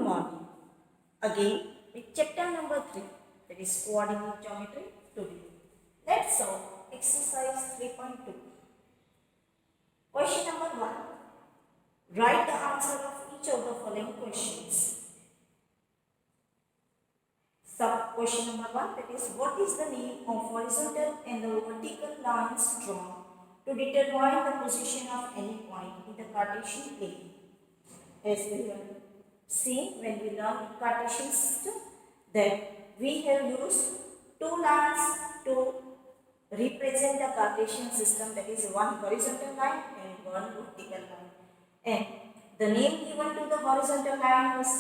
morning. Again with chapter number 3, that is coordinate geometry today. Let's solve exercise 3.2. Question number 1. Write the answer of each of the following questions. Sub question number 1, that is what is the name of horizontal and the vertical lines drawn to determine the position of any point in the Cartesian plane? As we have seen when we learned Cartesian system, that we have used two lines to represent the Cartesian system, that is one horizontal line and one vertical line. And the name given to the horizontal line is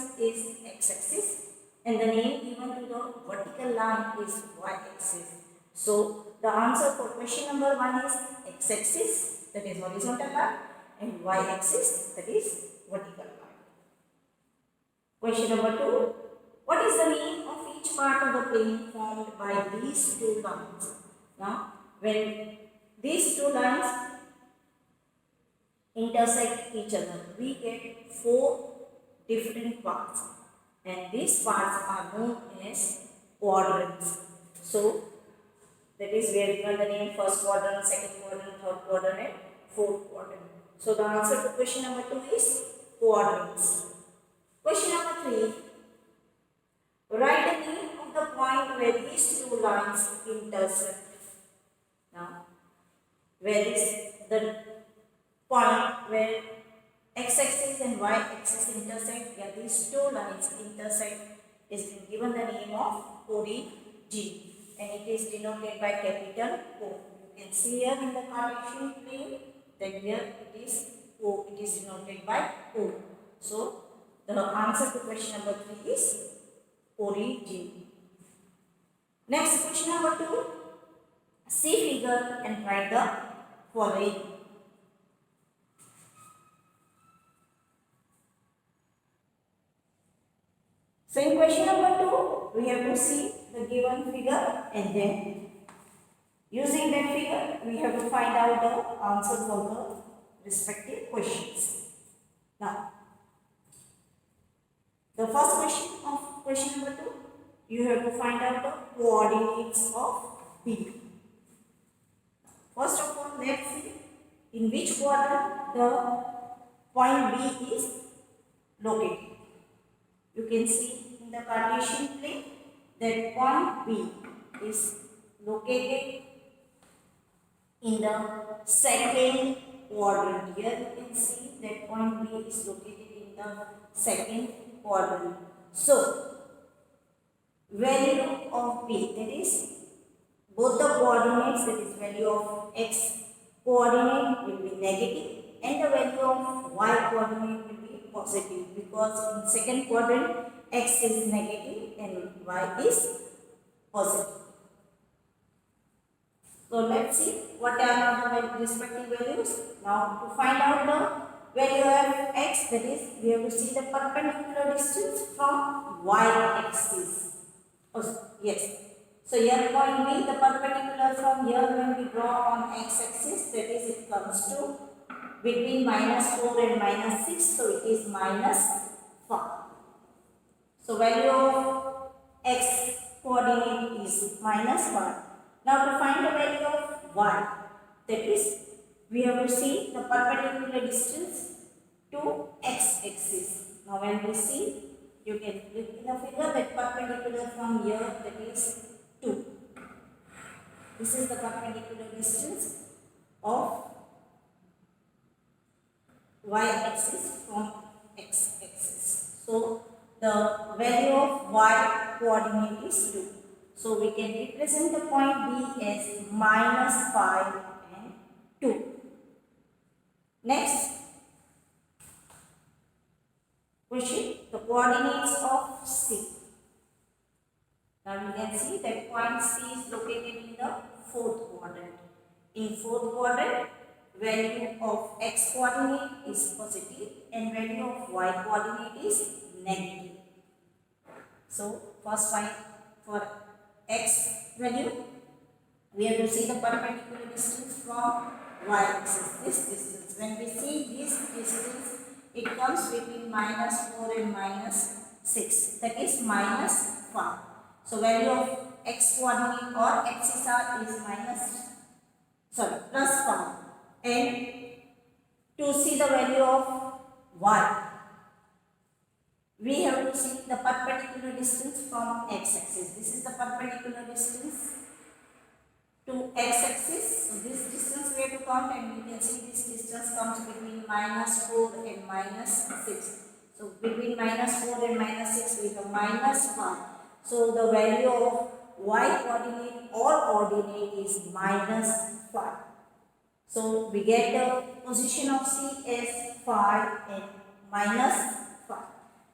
x-axis and the name given to the vertical line is y-axis. So the answer for question number 1 is x-axis, that is horizontal line, and y-axis, that is vertical line. Question number 2. What is the name of each part of the plane formed by these two lines? Now, when these two lines intersect each other, we get 4 different parts, and these parts are known as quadrants. So, that is where we got the name first quadrant, second quadrant, third quadrant, and fourth quadrant. So, the answer to question number 2 is quadrants. Question number 3. Write the name of the point where these two lines intersect. Now, where is the point where x-axis and y-axis intersect? Yeah, these two lines intersect is given the name of origin, and it is denoted by capital O. You can see here in the Cartesian plane that here it is O. It is denoted by O. So the answer to question number 3 is origin. Next, question number 2. See figure and write the following. So in question number 2, we have to see the given figure and then using that figure, we have to find out the answer for the respective questions. Now, the first question of question number 2, you have to find out the coordinates of B. First of all, let's see in which quadrant the point B is located. You can see in the Cartesian plane that point B is located in the second quadrant. Here you can see that point B is located in the second quadrant. So, value of B, that is both the coordinates, that is value of x coordinate will be negative and the value of y coordinate will be positive, because in second quadrant x is negative and y is positive. So let's see what are the respective values. Now to find out the value of x, that is we have to see the perpendicular distance from y-axis. Oh, yes. So here point B, the perpendicular from here when we draw on x-axis, that is it comes to between -4 and -6, so it is -5. So value of x coordinate is -1. Now to find the value of y, that is we have to see the perpendicular distance to x-axis. Now when we see, you can look in the figure that perpendicular from here, that is 2. This is the perpendicular distance of y-axis from x-axis. So the value of y coordinate is 2. So we can represent the point B as -5 and 2. Next question, the coordinates of C. Now you can see that point C is located in the fourth quadrant. In fourth quadrant, value of x coordinate is positive and value of y coordinate is negative. So first find for x value, we have to see the perpendicular distance from y-axis, this distance. When we see this distance, it comes between -4 and 6. That is minus 5. So value of x coordinate or axis is plus 5. And to see the value of y, we have to see the perpendicular distance from x-axis. This is the perpendicular distance to x-axis. So this distance we have to count, and we can see this distance comes between minus 4 and minus 6. So between minus 4 and minus 6 we have minus 1. So the value of y coordinate or ordinate is minus 5. So we get the position of C as 5 and minus 5.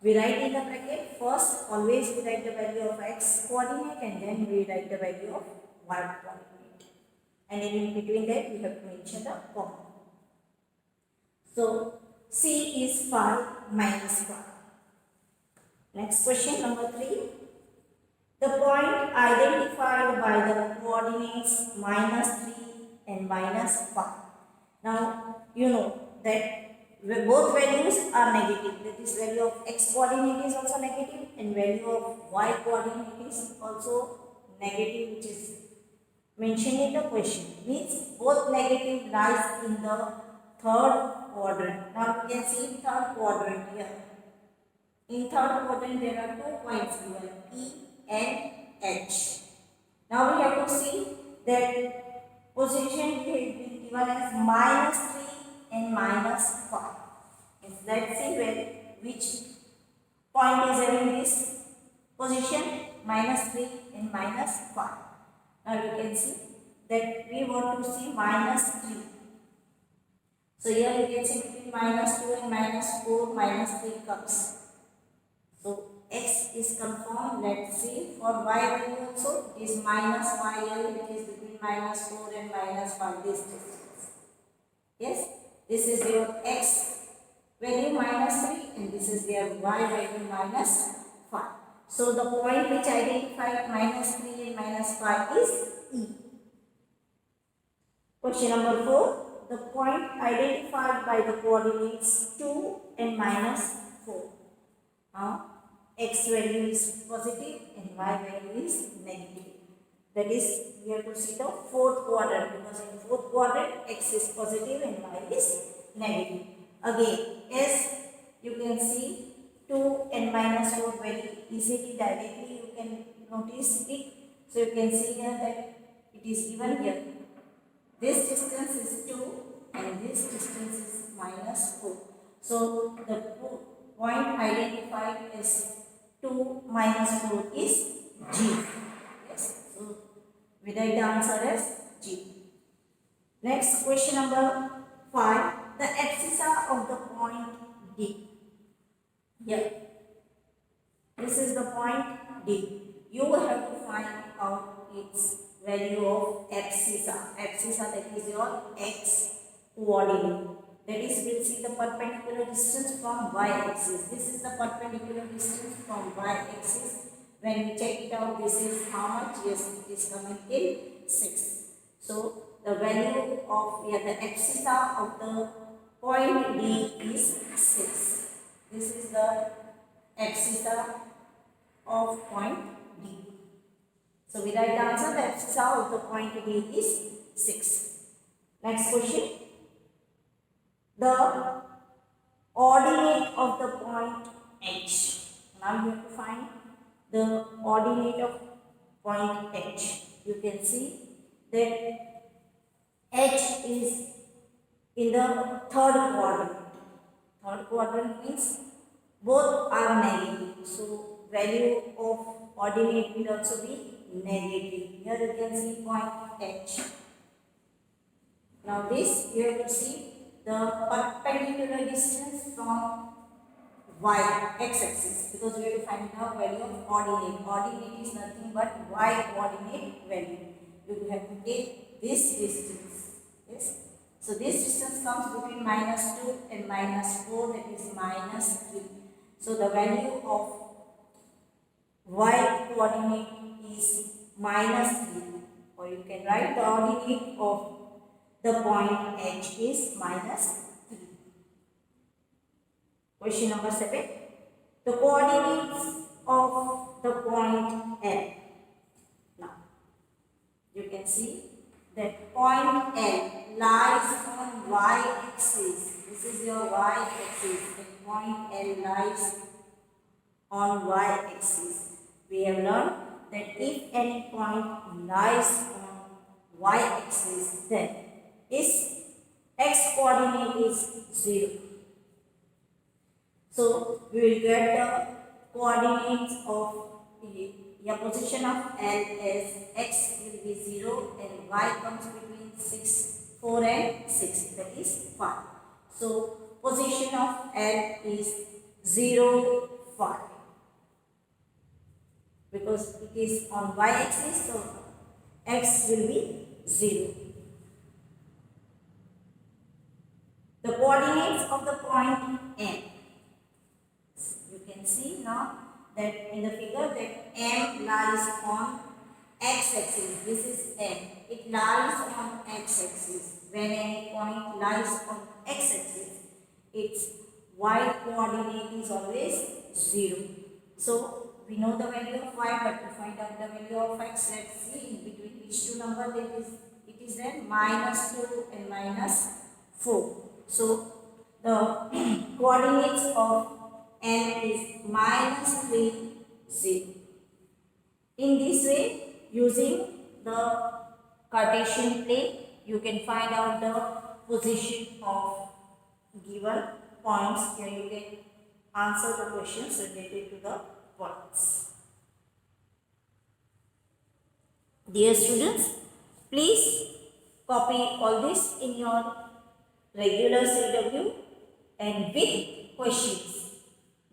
We write in the bracket first, always we write the value of x coordinate and then we write the value of y coordinate. And in between that we have to mention the comma. So C is 5 minus 5. Next question number 3. The point identified by the coordinates minus 3 and minus 5. Now you know that both values are negative. That is, value of x coordinate is also negative and value of y coordinate is also negative, which is mentioned in the question. Means both negative lies in the third quadrant. Now you can see third quadrant here. In third quadrant there are 2 points given, E and H. Now we have to see that position has been given as minus 3 and minus 5. Let's see which point is having this position minus 3 and minus 5. Now you can see that we want to see minus 3. So here you can see between minus 2 and minus 4 minus 3 comes. So x is confirmed. Let's see for y value also it is minus 5 here, it is between minus 4 and minus 5 this distance. Yes, this is your x value minus 3 and this is their y value minus 5. So the point which identified minus 3 and minus 5 is E. Question number 4. The point identified by the coordinates 2 and minus 4. Now x value is positive and y value is negative. That is, we have to see the fourth quadrant, because in fourth quadrant x is positive and y is negative. Again, as you can see 2 and minus 4 very easily directly you can notice it. So you can see here that it is given here. This distance is 2 and this distance is minus 4. So the point identified as 2 minus 4 is G. Yes. So we write the answer as G. Next question number 5. The abscissa of the point D. Here. This is the point D. You will have to find out its value of abscissa. Abscissa, that is your x coordinate. That is, we'll see the perpendicular distance from y-axis. This is the perpendicular distance from y-axis. When we check it out, this is how much? Yes, it is coming in 6. So the value of the abscissa of the point D is 6. This is the abscissa of point D. So we write the answer. The abscissa of the point D is 6. Next question. The ordinate of the point H. Now you have to find the ordinate of point H. You can see that H is in the third quadrant. Third quadrant means both are negative. So value of ordinate will also be negative. Here you can see point H. Now this you have to see the perpendicular distance from x-axis, because we have to find the value of ordinate. Ordinate is nothing but y coordinate value. You have to take this distance. Yes. So this distance comes between minus 2 and minus 4, that is minus 3. So the value of y coordinate is minus 3, or you can write the ordinate of the point H is minus 3. Question number 7. the coordinates of the point L. Now, you can see that point L lies on y-axis. This is your y-axis. The point L lies on y-axis. We have learned that if any point lies on y-axis, then its x-coordinate is 0. So, we will get the coordinates of the position of L as x will be 0 and y comes between 4 and 6, that is 5. So, position of L is 0, 5 because it is on y-axis, so x will be 0. The coordinates of the point M. You can see now that in the figure that M lies on x-axis. This is M. It lies on x-axis. When any point lies on x-axis, its y-coordinate is always 0. So, we know the value of y, but to find out the value of x, let's see in between which two numbers it is then -2 and -4. So, the coordinates of N is -3, 0. In this way, using the Cartesian plane, you can find out the position of given points. Here you can answer the questions related to the points. Dear students, please copy all this in your regular CW and with questions.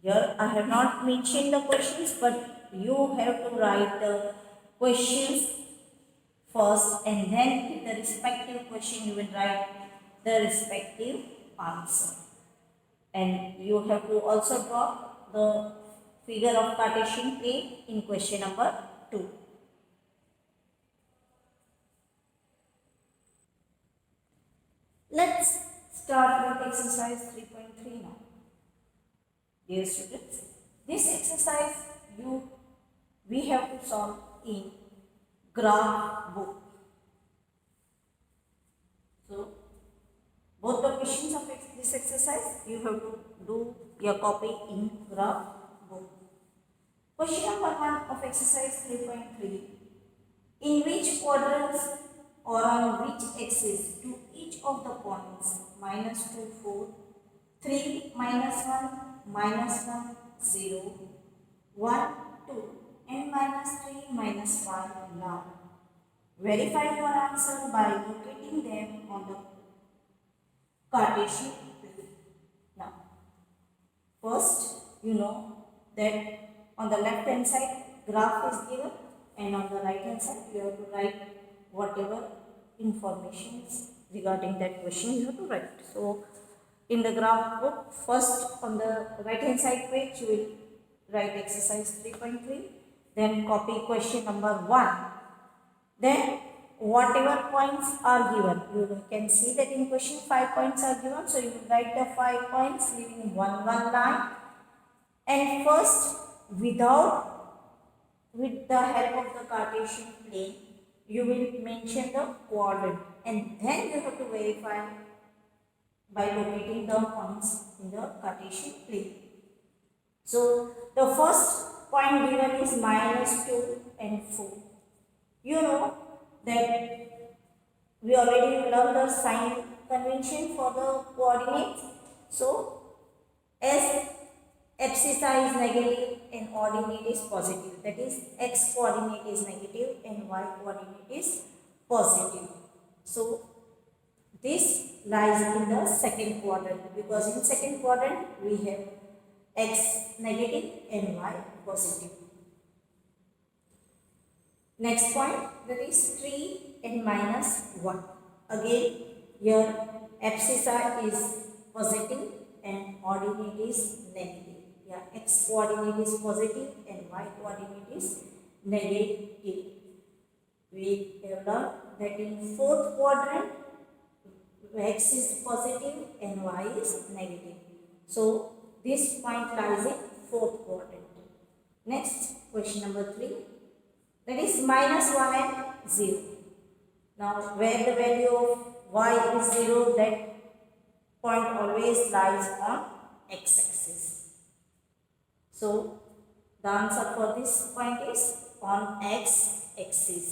Here I have not mentioned the questions, but you have to write the questions first and then in the respective question you will write the respective answer. And you have to also draw the figure of Cartesian plane in question number 2. Let's start with exercise 3.3 now. Dear students, this exercise we have to solve in graph book. So, both the questions of this exercise you have to do your copy in graph book. Question number 1 of exercise 3.3. In which quadrants or on which axis do each of the points -2, 4, 3, -1, -1, 0, 1, 2 and -3, -5 lie? Verify your answer by locating them on the Cartesian plane. Now, first you know that on the left hand side graph is given and on the right hand side you have to write whatever information regarding that question you have to write. So, in the graph book, first on the right hand side page you will write exercise 3.3, then copy question number 1. Then whatever points are given, you can see that in question 5 points are given, so you will write the 5 points leaving one line, and first with the help of the Cartesian plane you will mention the coordinate and then you have to verify by locating the points in the Cartesian plane. So, the first point given is -2 and 4. You know that we already learned the sign convention for the coordinates. So, as abscissa is negative and ordinate is positive, that is x coordinate is negative and y coordinate is positive. So, this lies in the second quadrant because in second quadrant we have x negative and y positive. Next point, that is 3 and -1. Again, here abscissa is positive and ordinate is negative. Yeah, x coordinate is positive and y coordinate is negative. We have learned that in fourth quadrant x is positive and y is negative. So, this point lies in fourth quadrant. Next, question number 3, that is -1 and 0. Now, where the value of y is 0, that point always lies on x-axis. So, the answer for this point is on x-axis.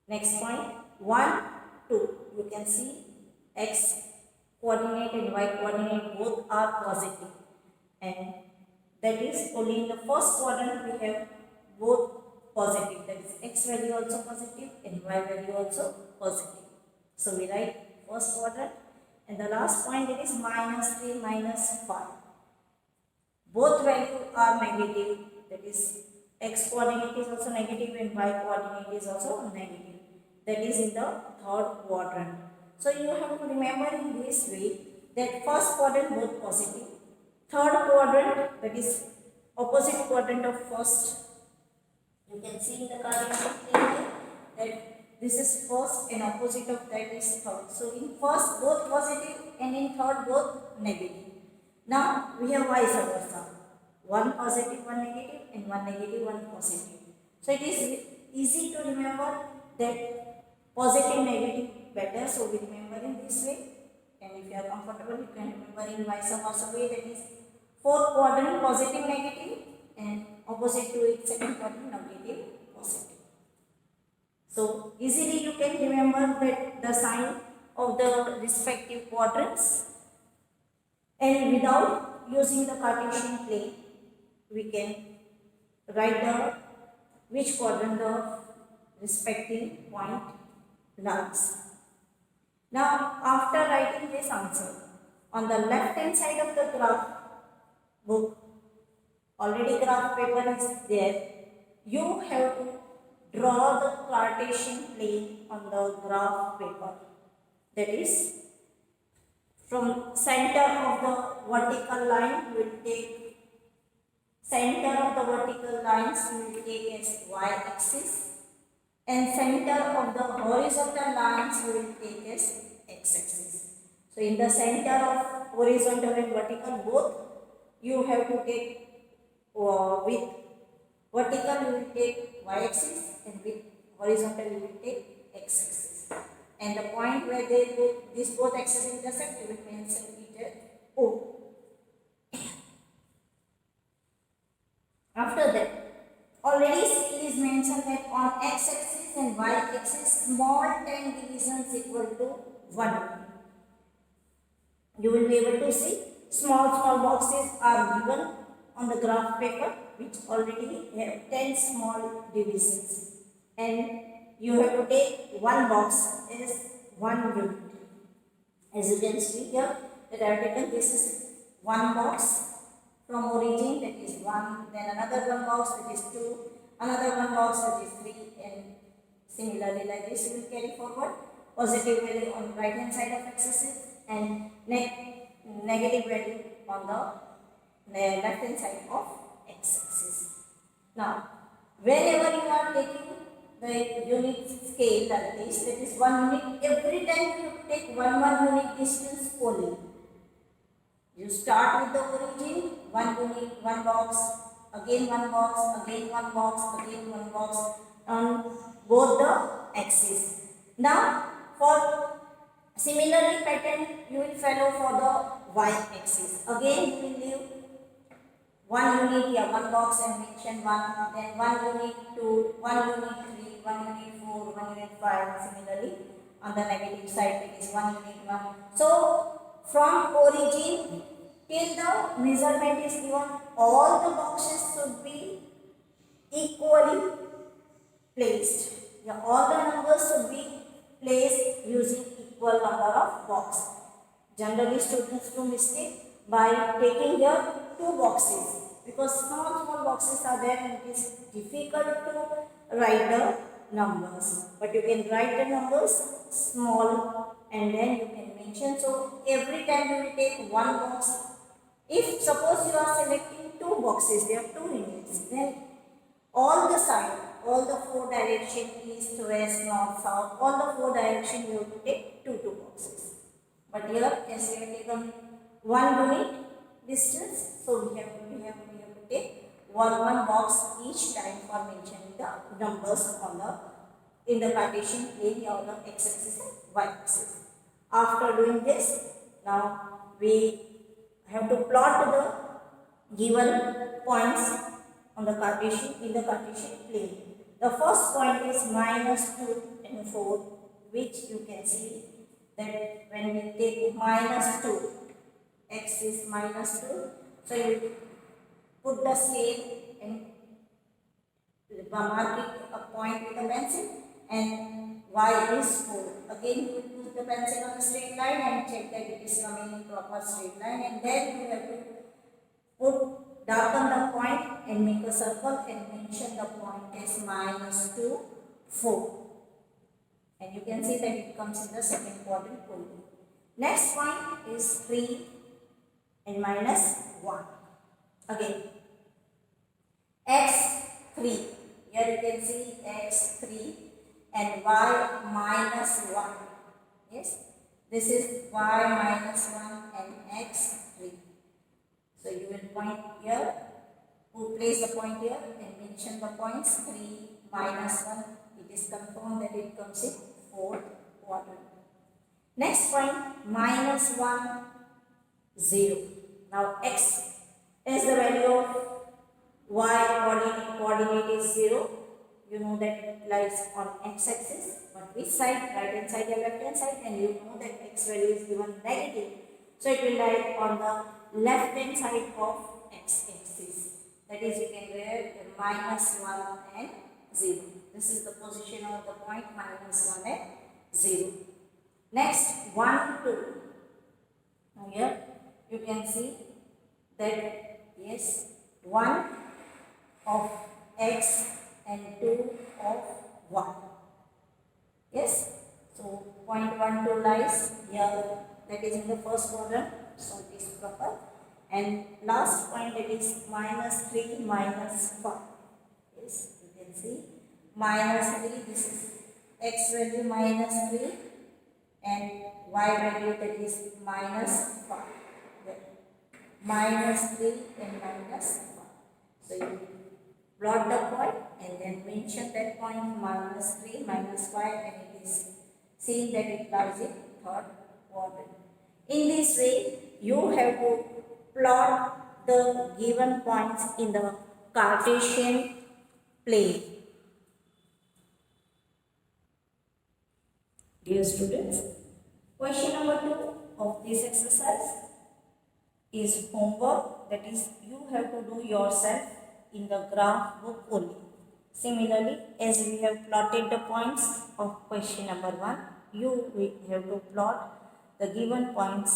Next point, 1, 2. You can see x coordinate and y coordinate both are positive, and that is only in the first quadrant we have both positive, that is x value also positive and y value also positive. So we write first quadrant, and the last point it is -3 -5. Both values are negative, that is x coordinate is also negative and y coordinate is also negative. That is in the third quadrant. So you have to remember in this way that first quadrant both positive, third quadrant that is opposite quadrant of first. You can see in the Cartesian plane that this is first and opposite of that is third. So in first both positive and in third both negative. Now we have vice versa. One positive, one negative, and one negative, one positive. So it is easy to remember that positive, negative better. So we remember in this way. And if you are comfortable, you can remember in vice versa way, that is fourth quadrant positive, negative, and opposite to it second quadrant negative, positive. So easily you can remember that the sign of the respective quadrants, and without using the Cartesian plane we can write the which quadrant the respective point lies. Now after writing this answer, on the left hand side of the graph book, already graph paper is there, you have to draw the Cartesian plane on the graph paper. That is, from center of the vertical line you will take center of the vertical lines you will take as y-axis, and center of the horizontal lines you will take as x-axis. So in the center of horizontal and vertical both you have to take with vertical you will take y-axis, and with horizontal you will take x-axis. And the point where these both axes intersect you will mention it as O. After that, already it is mentioned that on x-axis and y-axis small tan divisions equal to 1. You will be able to see small boxes are given on the graph paper which already have 10 small divisions, and you have to take one box as one unit. As you can see here that I have taken this is one box from origin, that is 1, then another one box that is 2, another one box that is 3, and similarly like this you will carry forward positive value on the right hand side of x-axis and negative value on the left hand side of x-axis. Now whenever you are taking the unit scale like this, that is 1 unit, every time you have to take one unit distance only. You start with the origin, 1 unit, 1 box, again 1 box, again 1 box, again 1 box on both the axes. Now for similarly pattern you will follow for the y-axis. Again you will leave 1 unit here, 1 box and mention 1, then 1 unit 2, 1 unit 3, 1 unit 4, 1 unit 5. Similarly on the negative side it is 1 unit 1. So from origin till the measurement is given, all the boxes should be equally placed. Yeah, all the numbers should be placed using equal number of boxes. Generally students do mistake by taking here 2 boxes, because small boxes are there and it is difficult to write the numbers. But you can write the numbers small and then you can mention. So every time you will take 1 box. If suppose you are selecting 2 boxes, there are 2 units, then all the side, all the 4 direction, east, west, north, south, all the 4 direction you have to take 2 boxes. But here as we have taken 1 unit, distance. So we have to take one box each time for mentioning the numbers on in the Cartesian plane or the x-axis and y-axis. After doing this, now we have to plot the given points on the Cartesian in the Cartesian plane. The first point is -2 and 4, which you can see that when we take -2, x is -2, so you put the scale and mark it a point with a pencil, and y is 4. Again you put the pencil on the straight line and check that it is coming in proper straight line, and then you have to darken the point and make a circle and mention the point as -2, 4. And you can see that it comes in the second quadrant only. Next point is 3 and -1. Again, x3. Here you can see x3 and y -1. Yes, this is y -1 and x3. So you will point here, place the point here and mention the points 3, -1. It is confirmed that it comes in fourth quadrant. Next point, -1, 0. Now x is the value of y coordinate is 0. You know that it lies on x-axis, but which side? Right hand side or left hand side, and you know that x value is given negative. So it will lie on the left hand side of x-axis. That is, you can write -1 and 0. This is the position of the point -1 and 0. Next, 1, 2. Now here you can see that yes, 1 of x and 2 of y. Yes, so point 1, 2 lies here, that is in the first quadrant, so it is proper. And last point, that is -3, -5. Yes, you can see -3, this is x value -3 and y value, that is -5. -3 and -5. So you plot the point and then mention that point -3, -5, and it is seen that it lies in third quadrant. In this way, you have to plot the given points in the Cartesian plane. Dear students, question number 2 of this exercise is homework, that is you have to do yourself in the graph book only. Similarly, as we have plotted the points of question number 1, you have to plot the given points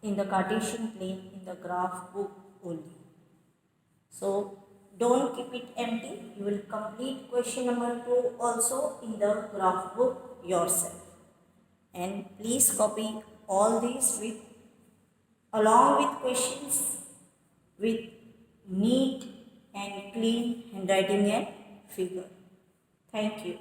in the Cartesian plane in the graph book only. So don't keep it empty. You will complete question number 2 also in the graph book yourself. And please copy all these along with questions with neat and clean handwriting and figure. Thank you.